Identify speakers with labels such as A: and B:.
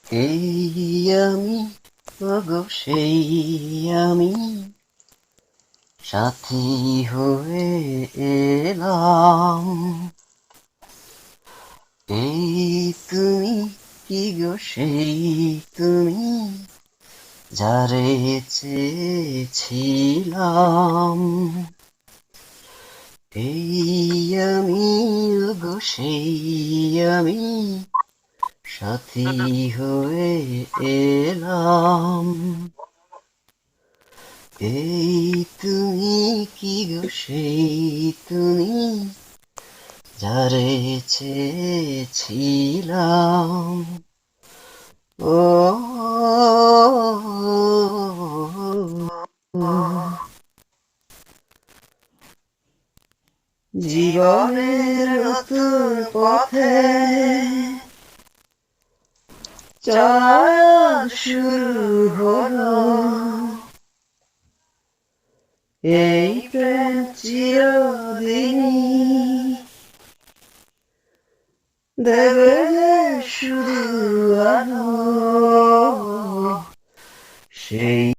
A: এই আমি, ওগো সেই আমি, সাথী হয়ে এলাম। এই তুমি, কি গো সেই তুমি, যারে চেয়েছিলাম। এই আমি, ওগো সেই আমি, সাথী হয়ে এলাম। এই তুমি, কি গো সেই তুমি, যারে চেয়েছিলাম। ও জীবনের নতুন পথে চলা শুরু হলো, এই প্রেম চিরদিনই দেবে যে শুধু আলো। সেই